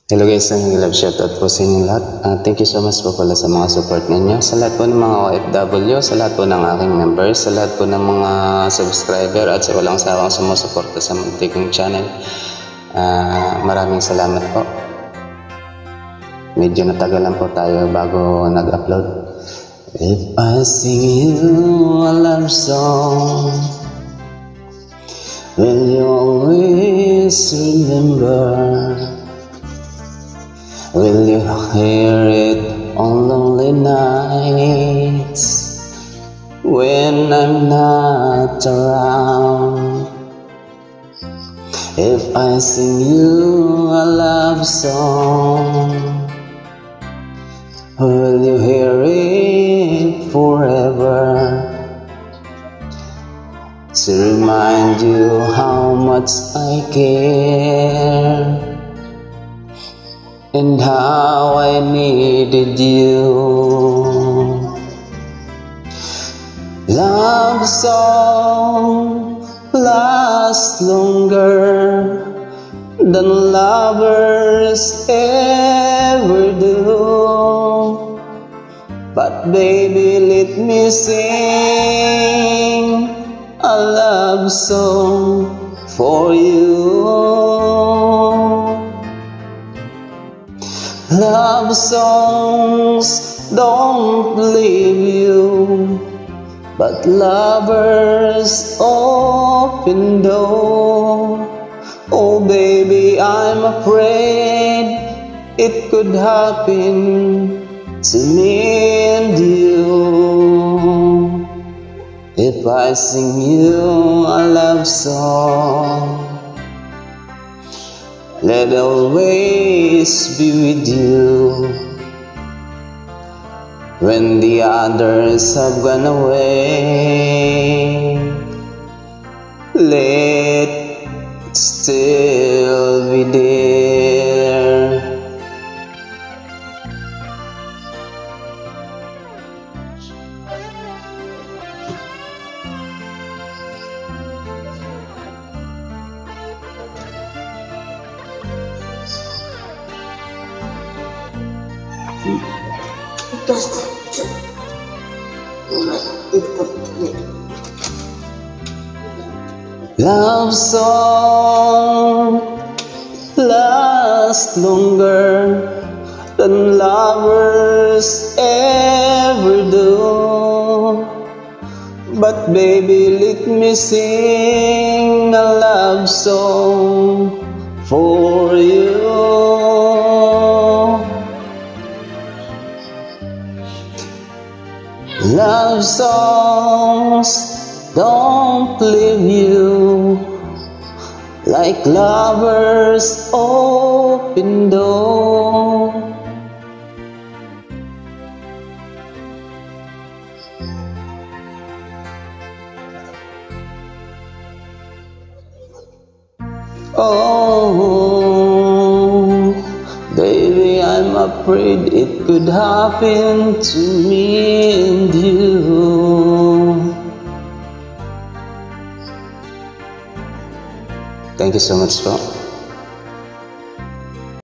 Hello guys, ang love shoutout po sa inyong lahat. Thank you so much po pala sa mga support ninyo. Sa lahat po ng mga OFW, sa lahat po ng aking members, sa lahat po ng mga subscriber at sa walang sawang sumusuporta sa munti kong channel. Maraming salamat po. Medyo natagalan po tayo bago nag-upload. If I sing you a love song, will you always remember? Will you hear it on lonely nights when I'm not around? If I sing you a love song, will you hear it forever? To remind you how much I care and how I needed you. Love song lasts longer than lovers ever do. But baby, let me sing a love song for you. Love songs don't leave you, but lovers open door. Oh baby, I'm afraid it could happen to me and you. If I sing you a love song, let it always be with you. When the others have gone away, let it still be there. Love song lasts longer than lovers ever do. But baby, let me sing a love song for you. Love songs don't leave you, like lovers open door. Oh, baby, I'm afraid it could happen to me and you. Thank you so much po.